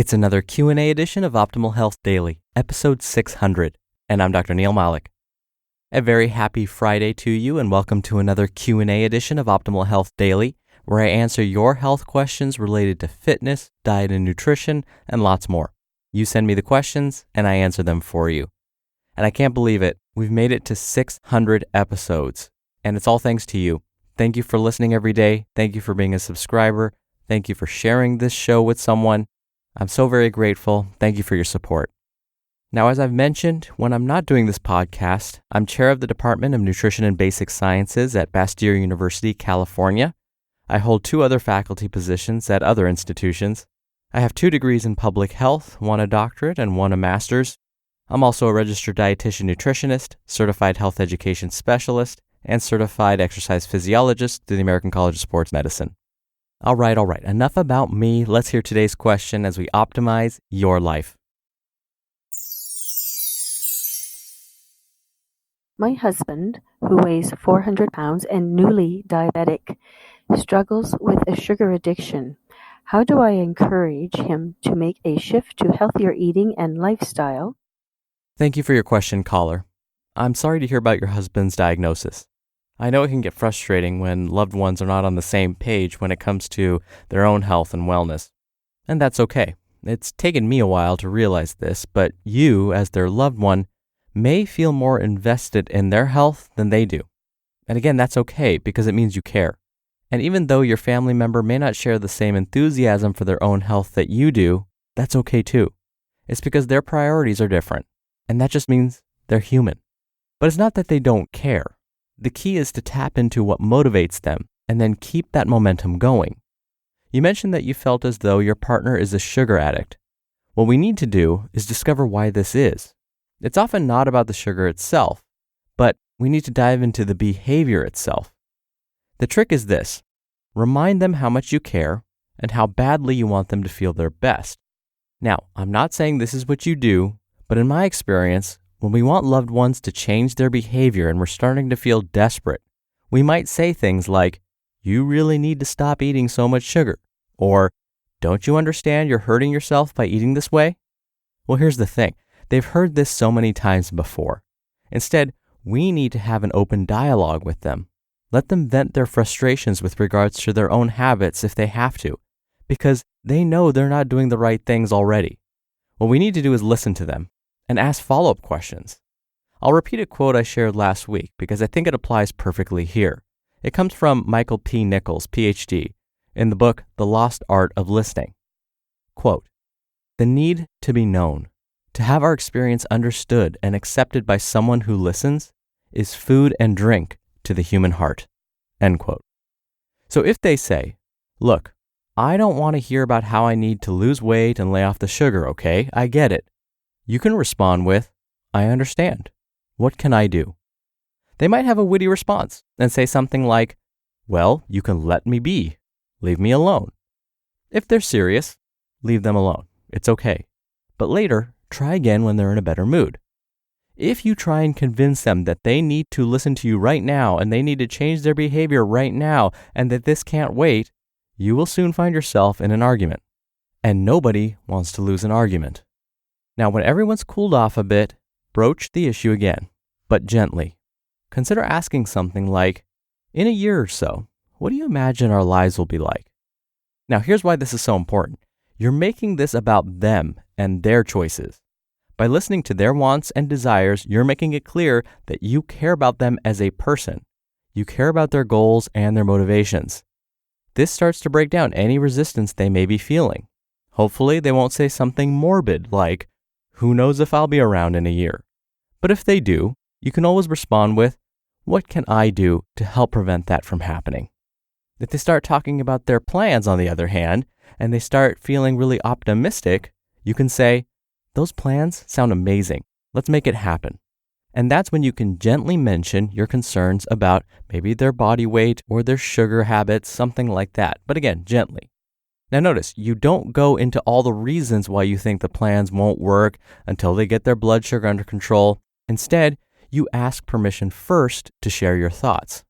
It's another Q&A edition of Optimal Health Daily, episode 600, and I'm Dr. Neil Malik. A very happy Friday to you, and welcome to another Q&A edition of Optimal Health Daily, where I answer your health questions related to fitness, diet and nutrition, and lots more. You send me the questions, and I answer them for you. And I can't believe it. We've made it to 600 episodes, and it's all thanks to you. Thank you for listening every day. Thank you for being a subscriber. Thank you for sharing this show with someone. I'm so very grateful. Thank you for your support. Now, as I've mentioned, when I'm not doing this podcast, I'm chair of the Department of Nutrition and Basic Sciences at Bastyr University, California. I hold 2 other faculty positions at other institutions. I have 2 degrees in public health, 1 a doctorate and 1 a master's. I'm also a registered dietitian nutritionist, certified health education specialist, and certified exercise physiologist through the American College of Sports Medicine. All right. Enough about me. Let's hear today's question as we optimize your life. My husband, who weighs 400 pounds and newly diabetic, struggles with a sugar addiction. How do I encourage him to make a shift to healthier eating and lifestyle? Thank you for your question, caller. I'm sorry to hear about your husband's diagnosis. I know it can get frustrating when loved ones are not on the same page when it comes to their own health and wellness. And that's okay. It's taken me a while to realize this, but you, as their loved one, may feel more invested in their health than they do. And again, that's okay because it means you care. And even though your family member may not share the same enthusiasm for their own health that you do, that's okay too. It's because their priorities are different. And that just means they're human. But it's not that they don't care. The key is to tap into what motivates them and then keep that momentum going. You mentioned that you felt as though your partner is a sugar addict. What we need to do is discover why this is. It's often not about the sugar itself, but we need to dive into the behavior itself. The trick is this: remind them how much you care and how badly you want them to feel their best. Now, I'm not saying this is what you do, but in my experience, when we want loved ones to change their behavior and we're starting to feel desperate, we might say things like, "You really need to stop eating so much sugar," or "Don't you understand you're hurting yourself by eating this way?" Well, here's the thing. They've heard this so many times before. Instead, we need to have an open dialogue with them. Let them vent their frustrations with regards to their own habits if they have to, because they know they're not doing the right things already. What we need to do is listen to them and ask follow-up questions. I'll repeat a quote I shared last week because I think it applies perfectly here. It comes from Michael P. Nichols, PhD, in the book The Lost Art of Listening. Quote, "The need to be known, to have our experience understood and accepted by someone who listens, is food and drink to the human heart." End quote. So if they say, "Look, I don't want to hear about how I need to lose weight and lay off the sugar, okay? I get it." You can respond with, "I understand. What can I do?" They might have a witty response and say something like, "Well, you can let me be. Leave me alone." If they're serious, leave them alone. It's okay. But later, try again when they're in a better mood. If you try and convince them that they need to listen to you right now and they need to change their behavior right now and that this can't wait, you will soon find yourself in an argument. And nobody wants to lose an argument. Now, when everyone's cooled off a bit, broach the issue again, but gently. Consider asking something like, "In a year or so, what do you imagine our lives will be like?" Now, here's why this is so important. You're making this about them and their choices. By listening to their wants and desires, you're making it clear that you care about them as a person. You care about their goals and their motivations. This starts to break down any resistance they may be feeling. Hopefully, they won't say something morbid like, "Who knows if I'll be around in a year?" But if they do, you can always respond with, "What can I do to help prevent that from happening?" If they start talking about their plans, on the other hand, and they start feeling really optimistic, you can say, "Those plans sound amazing. Let's make it happen." And that's when you can gently mention your concerns about maybe their body weight or their sugar habits, something like that. But again, gently. Now notice, you don't go into all the reasons why you think the plans won't work until they get their blood sugar under control. Instead, you ask permission first to share your thoughts.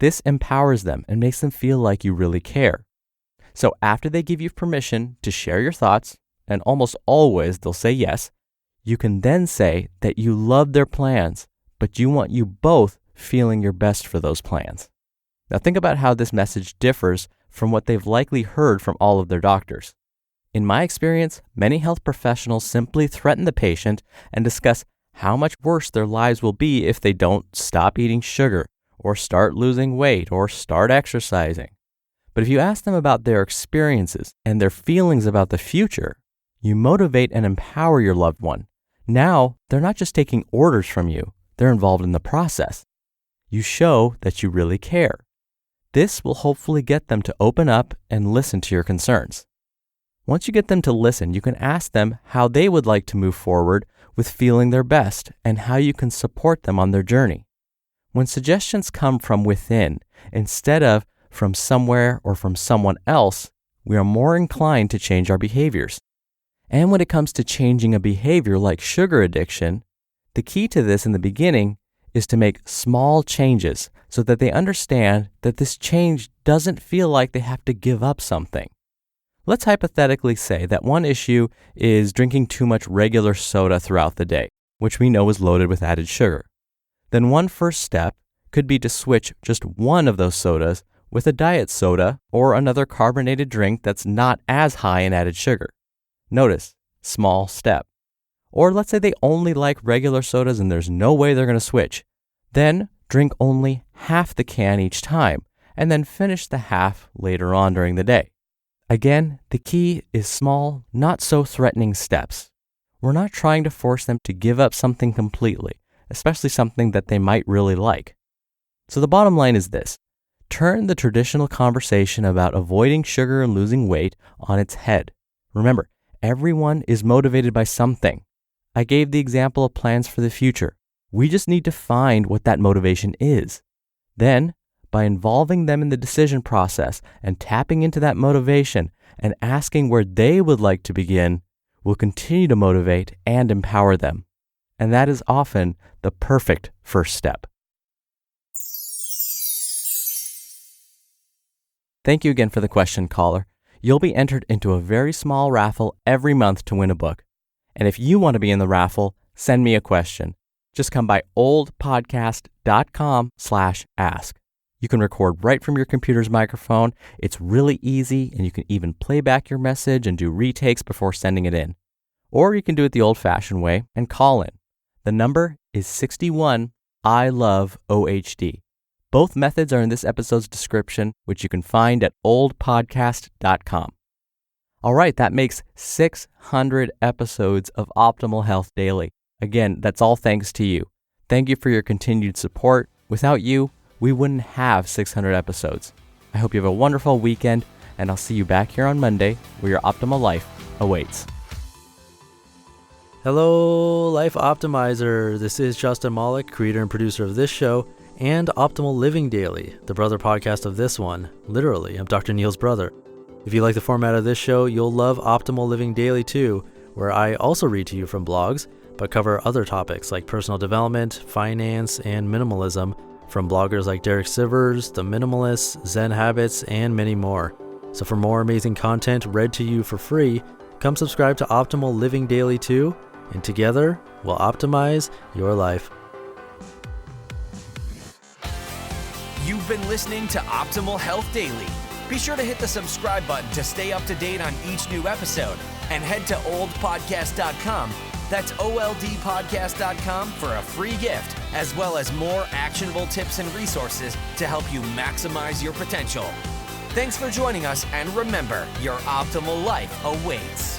This empowers them and makes them feel like you really care. So after they give you permission to share your thoughts and almost always they'll say yes, you can then say that you love their plans, but you want you both feeling your best for those plans. Now think about how this message differs from what they've likely heard from all of their doctors. In my experience, many health professionals simply threaten the patient and discuss how much worse their lives will be if they don't stop eating sugar, or start losing weight, or start exercising. But if you ask them about their experiences and their feelings about the future, you motivate and empower your loved one. Now, they're not just taking orders from you, they're involved in the process. You show that you really care. This will hopefully get them to open up and listen to your concerns. Once you get them to listen, you can ask them how they would like to move forward with feeling their best and how you can support them on their journey. When suggestions come from within, instead of from somewhere or from someone else, we are more inclined to change our behaviors. And when it comes to changing a behavior like sugar addiction, the key to this in the beginning is to make small changes so that they understand that this change doesn't feel like they have to give up something. Let's hypothetically say that one issue is drinking too much regular soda throughout the day, which we know is loaded with added sugar. Then one first step could be to switch just one of those sodas with a diet soda or another carbonated drink that's not as high in added sugar. Notice, small step. Or let's say they only like regular sodas and there's no way they're going to switch. Then drink only half the can each time and then finish the half later on during the day. Again, the key is small, not so threatening steps. We're not trying to force them to give up something completely, especially something that they might really like. So the bottom line is this. Turn the traditional conversation about avoiding sugar and losing weight on its head. Remember, everyone is motivated by something. I gave the example of plans for the future. We just need to find what that motivation is. Then, by involving them in the decision process and tapping into that motivation and asking where they would like to begin, we'll continue to motivate and empower them. And that is often the perfect first step. Thank you again for the question, caller. You'll be entered into a very small raffle every month to win a book. And if you want to be in the raffle, send me a question. Just come by oldpodcast.com/ask. You can record right from your computer's microphone. It's really easy, and you can even play back your message and do retakes before sending it in. Or you can do it the old-fashioned way and call in. The number is 61 I love OHD. Both methods are in this episode's description, which you can find at oldpodcast.com. All right, that makes 600 episodes of Optimal Health Daily. Again, that's all thanks to you. Thank you for your continued support. Without you, we wouldn't have 600 episodes. I hope you have a wonderful weekend, and I'll see you back here on Monday where your optimal life awaits. Hello, Life Optimizer. This is Justin Malik, creator and producer of this show and Optimal Living Daily, the brother podcast of this one. Literally, I'm Dr. Neil's brother. If you like the format of this show, you'll love Optimal Living Daily too, where I also read to you from blogs, but cover other topics like personal development, finance, and minimalism from bloggers like Derek Sivers, The Minimalists, Zen Habits, and many more. So for more amazing content read to you for free, come subscribe to Optimal Living Daily too, and together we'll optimize your life. You've been listening to Optimal Health Daily. Be sure to hit the subscribe button to stay up to date on each new episode, and head to oldpodcast.com. That's oldpodcast.com for a free gift, as well as more actionable tips and resources to help you maximize your potential. Thanks for joining us, and remember, your optimal life awaits.